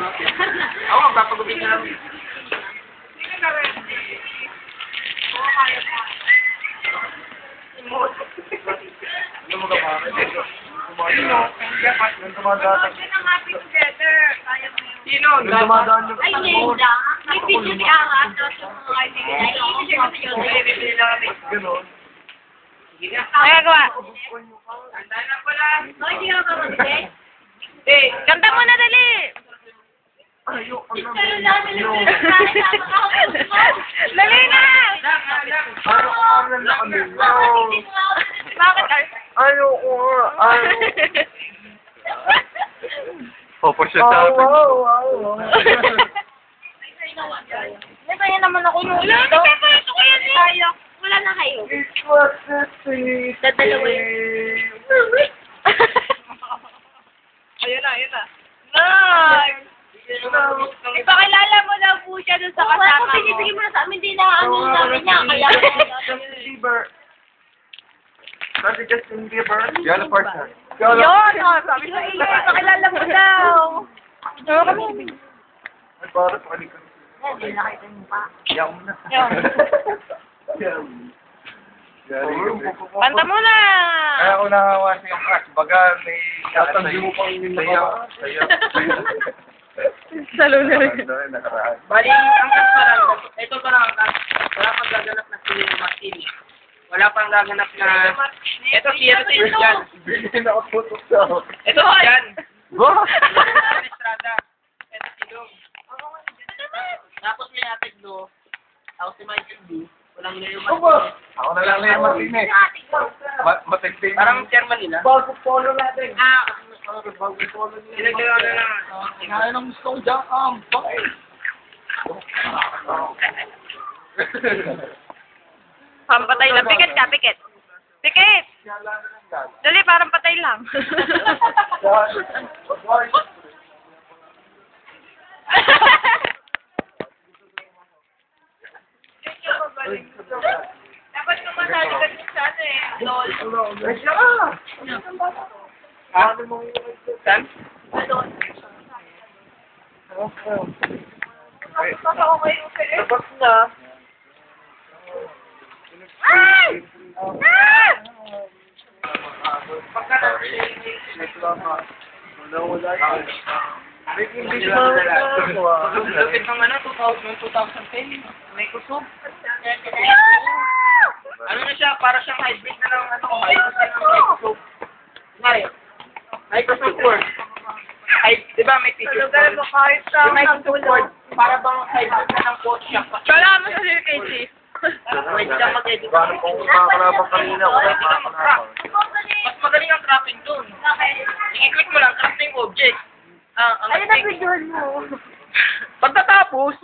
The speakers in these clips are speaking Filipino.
Ako, magpapagupit na lang. Hindi na rin. Oo, kaya mo. Ano mo ka pa? Sino? Yung tumadaan. Sino ang happy together? Kaya mo yun. Sino? Yung dumadaan yung Ay, Linda. May video si Angat. Tapos yung mga kaibigan. Ay, i-share ko sa iyo. Bibili lang kami. Gano'n. Ay, gawa. Tanda na pala. No, hindi ka kapatid. Eh, Kanta mo na, dali. ayok. Pero namin yung pinagkakasama ako. Dali na. Lang. Ayaw ko nga na kami. Bakit? Ayaw ko nga. Opo siya Wow, sa akin. wow, wow. Masaya naman ako nung Wala, ito. nagpapato ko yan eh. Tayo. Wala na kayo. It was a sweet Dadalawa dream. Ayun na. Nice! Ipakilala mo lang po siya dun sa kasama mo. Sige mo na sa amin, di na ano namin niya. Kaya Justin Bieber. Kasi Justin Bieber. Yan ang partner. Yun, sabi sa iyo, pakilala mo daw. Oo kami. Ay, para pakalikan. Hindi na kayo mo pa. Iyak mo na. Kanta mo na. Kaya ako nakawa sa yung crash. Baga may Tatanggi mo pang yung Sayo. Salo na rin. Nakaraan. Bali, ang cast pa lang, ito pa lang ang cast. Wala pang gaganap na si Martin. Wala pang gaganap na... Ito si Jan. Bigyan ako putok sa ako. Ito si Jan. Ba? Jan Estrada. Ito si Dong. Tapos may Ate Glo. Ako si Michael B. Walang Leo Martinez. Ako na lang na yung Martinez. Matigping. Parang chairman nila. Bago polo natin. Bago polo nila. Sinagawa na lang. Kinain ang gusto ko dyan. Bakit? Pampatay lang. Pikit ka, pikit. Pikit! Dali, parang patay lang. Dapat kumasali ka dun sa ano eh. LOL. Ha? Saan? Nakapasa ko kayo eh. Tapos na. Ay! Ah! Wala yun. English na Lupit ng ano, 2010. May kusog. Ano na siya? Para siyang hybrid na lang ano. Microsoft. Ngayon. Microsoft Word. Di ba may picture? Lugar mo kahit sa Yung Microsoft Word, para bang hybrid na ng Photoshop. Wala mo sa Sir Casey. Pwede kang mag-edit. Paano kung makakarabang kanina ko na makakarabang? Mas magaling ang cropping doon. I-click mo lang, crop na yung object. Ang Ayun ang videohan mo. pagkatapos,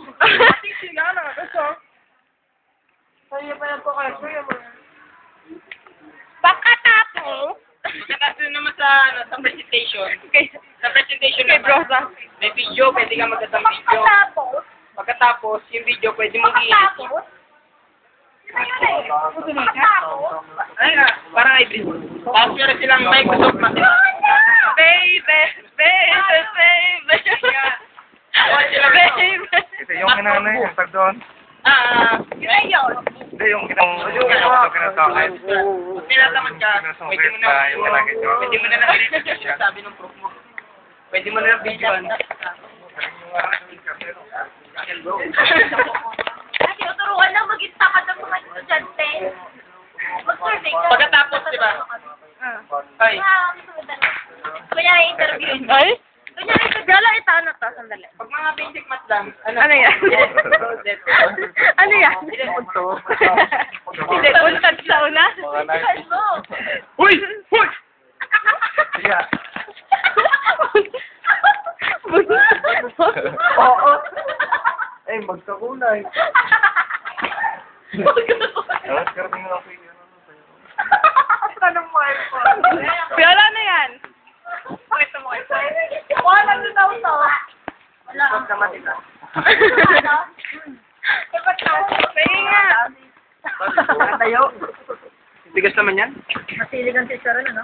Pagkatapos, pagkatapos naman sa, sa presentation. kay Sa presentation naman, Brosa. may video, pwede kang magandang video. Pagkatapos. Pagkatapos, yung video, pwede mong i-edit. Pagkatapos. Pagkatapos. Ay nga, parang hybrid. Tapos meron silang Microsoft Microsoft. Baby, baby, baby. Tapos sila Baby. Ito yung kinanay, yung tag doon. Yun na yun. Hindi, yung kinasakit. Kung tinatamad ka, pwede mo na, pwede mo na lang i-edit. Sabi ng prof mo. Pwede mo na lang videoan. Kasi uturuan lang mag-ista ka ng mga estudyante. Mag-survey ka. Pagkatapos, di ba? Ay, Kunyari interview. Ay? Kunyari Gala, ito ano to? Sandali. pag mga basic math lang, Ano yan? Ano yan? Hindi, buntag sa una. Mga interview mo. Uy! Uy! Yeah. Oo. Eh, magkakulay. Alas, karating na ako yung Tanong mo ay po. Wala na yan. Pakita mo kayo. Wala na daw to. Wala. Dapat na. Kaya nga. tayo. Bigas naman yan? Masilig ang teacher, ano?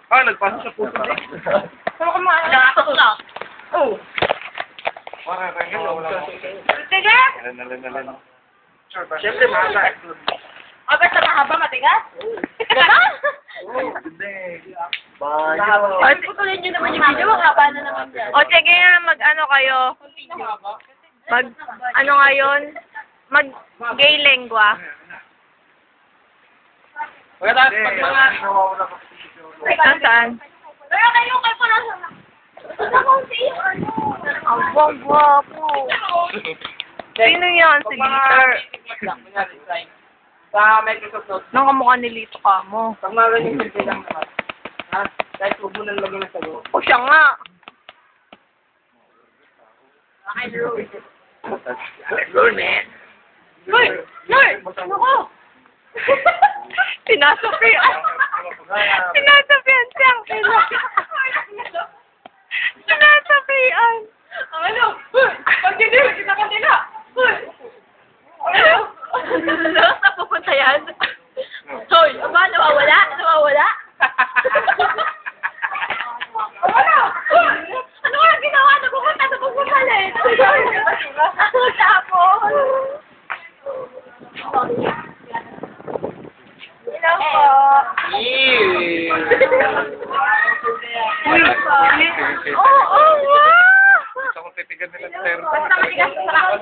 Nagpasok sa puso. Saan ka mga nakakasok? Oh. Sige! Siyempre, mahaba. O, basta mahaba, matigas? Gano'n? Bayo. Putulin nyo naman yung video, mahaba na naman dyan. O sige nga, mag-ano kayo. Ano ngayon? Mag-gay lengua. Pagkatapos, pag mga... Saan? Pero kayo, kayo pa nasa... Ako si ano? Ang gwapo. Sino yan? Si Litter. Sa Microsoft Notes. Nang kamukha ni Lito ka mo. Pag mga ganyan simple lang naman. Ha? Kahit huwag mo na lagyan ng sagot. O siya nga. Hoy! Hoy! Ako! Sinasapian. Sinasapian siya. Sinasapian. Ano? Pag hindi, kita ka nila! Ano? Saan na pupunta yan? Hoy, aba, nawawala? Nawawala? Wala! Ano ka ginawa? Napupunta ulit! Tapos! Hello po! Oo, Gusto kong titigan nila sa termo. Basta matigas sa sarap.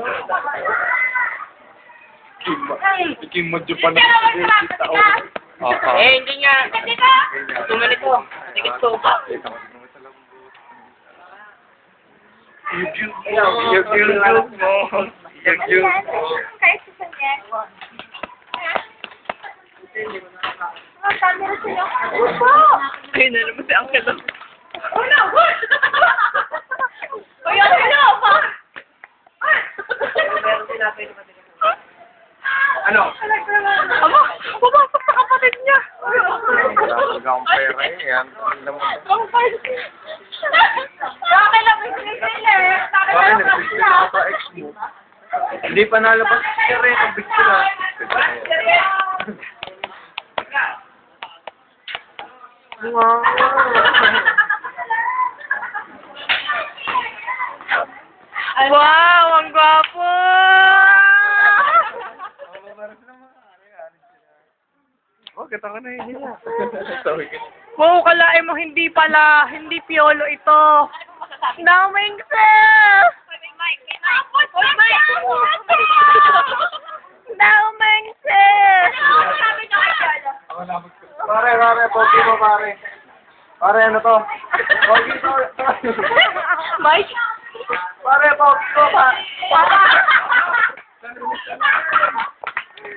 Ikim mo dyan pa na. Hindi nga. Tumalit ko. Tikit ko pa. Yug-yug mo. Yug-yug. Kahit sa kanya. Ang camera sila. Opo! Ayun na naman si Uncle. Una! Uy, ano sila? Ano? Aba, pumasok sa kapatid niya. Talaga akong pera eh. Yan. Alam mo. Bakit lang yung sila? Bakit nag-picture ka pa ex mo? Hindi pa nalabas siya rin. Ang big sila. Wow, ang gwapo! Oh, kita ka na yun. Sorry. Wow, kalain mo hindi pala, hindi piolo ito. Daming sis! Daming sis! Pare, pogi mo pare. Pare, ano to? Pogi to. Mike? Pare, pogi ko pa.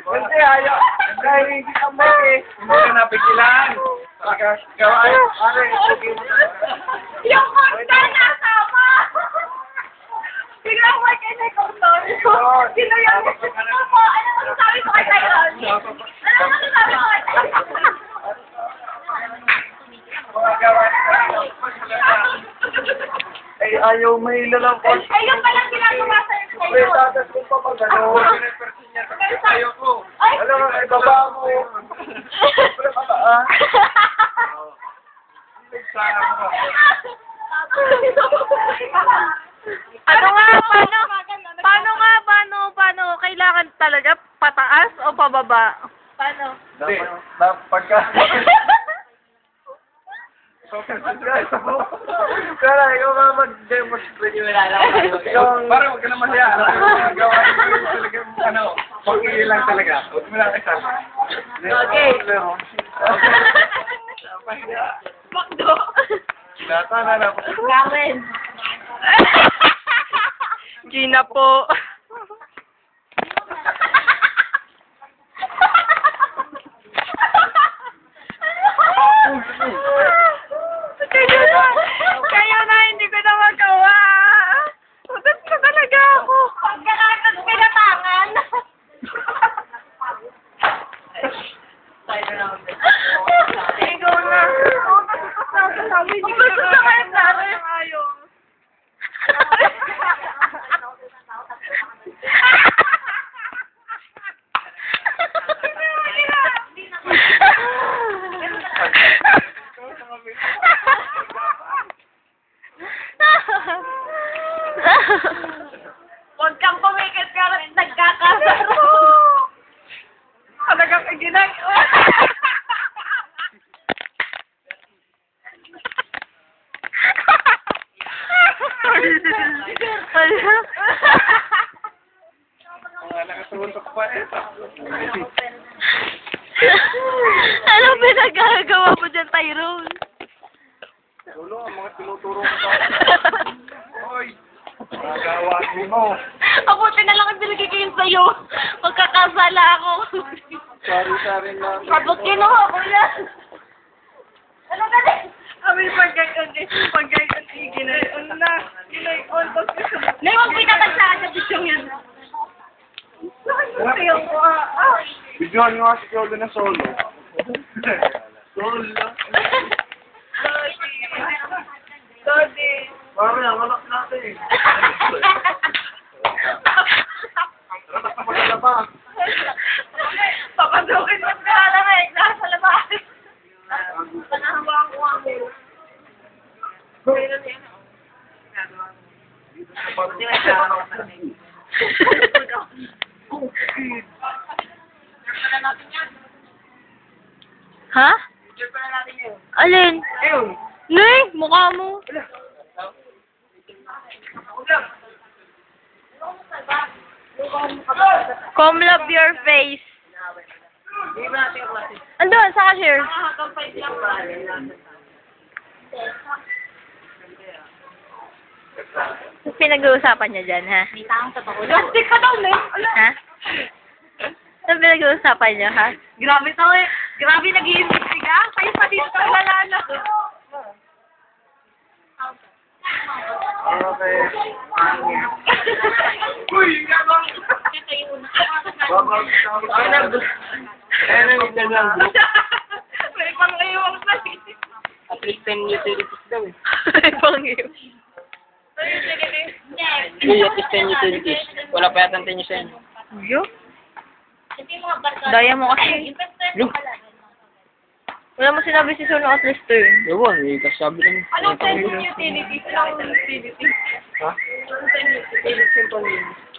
Hindi, ayaw. Dahil hindi ka mo eh. Hindi ka napigilan. Talaga. Pare, pogi mo. Yung kanta nasama! Biglang may kinekondon. Sino yung... Opo, ano masasabi ko kay Tyron? Ano masasabi ko kay Tyron? Ay, ayaw mahila lang po. Ay, yung palang ginagawa sa'yo sa Wait, Tyron. tatas ko pa mag ano. Ayoko. Ay! Alam mo, ay baba mo. Siyempre pataan. Ano nga, paano, kailangan talaga pataas o pababa? Paano? Pagka... Kaya, ikaw nga mag-demonstrate yung ilalawin. Parang huwag ka na masaya. Gawa mo yung talaga, ano, pag-iil lang talaga. Huwag mo lang kasama. Okay. Makdo. Sinatana na ako. Gawin. Gina po. Kayo na, hindi ko na magawa. Utot na talaga ako. Pagkakakas pinatangan. Ikaw na. Hindi ko sa kaya na. Ayos. Huwag kang pumikit ka rin nagkakasaro. Talagang iginag. Mga nakasutok pa eh. Anong pinagagawa mo dyan, Tyrone? Lolo, ang mga tinuturo ko sa Hoy! Magawain mo. Abuti na lang ang binigay ko yun sa'yo. Magkakasala ako. sari-sari na. Kapag kinuha ko yan. Ano ka din? Kami pagkakon, ginayon na. Ginayon, tapos Nay, huwag pinatagsakan sa bisyong yan. Bigyan nyo nga si Claudio na solo. Solo. Pare, ang alak natin. Maganda pa. Papadukin mo sa kalamig. Nasa labas. Panahawa ko ang mo. Ha? Alin? Nay, mukha mo. Come love your face. Andun, sa cashier. Pinag-uusapan niyo dyan, ha? Plastic ka daw, Nay. Ha? Ano pinag-uusapan niyo, ha? Grabe to eh. Grabe nag-iisip ka. Kayo pa dito sa lalala. Okay. Uy! Gabang! Ano yung lang group? May pang-iwang pa. At least 10 utilities daw eh. May pang-iwang. Hindi, at least 10 utilities. Wala pa yata 10 sa inyo. Yo? Daya mo kasi. Look. Wala mo sinabi si Sono at least turn. Ewan, eh, kasabi lang. Anong 10 utilities? Anong utilities? Ha? Anong 10 utilities?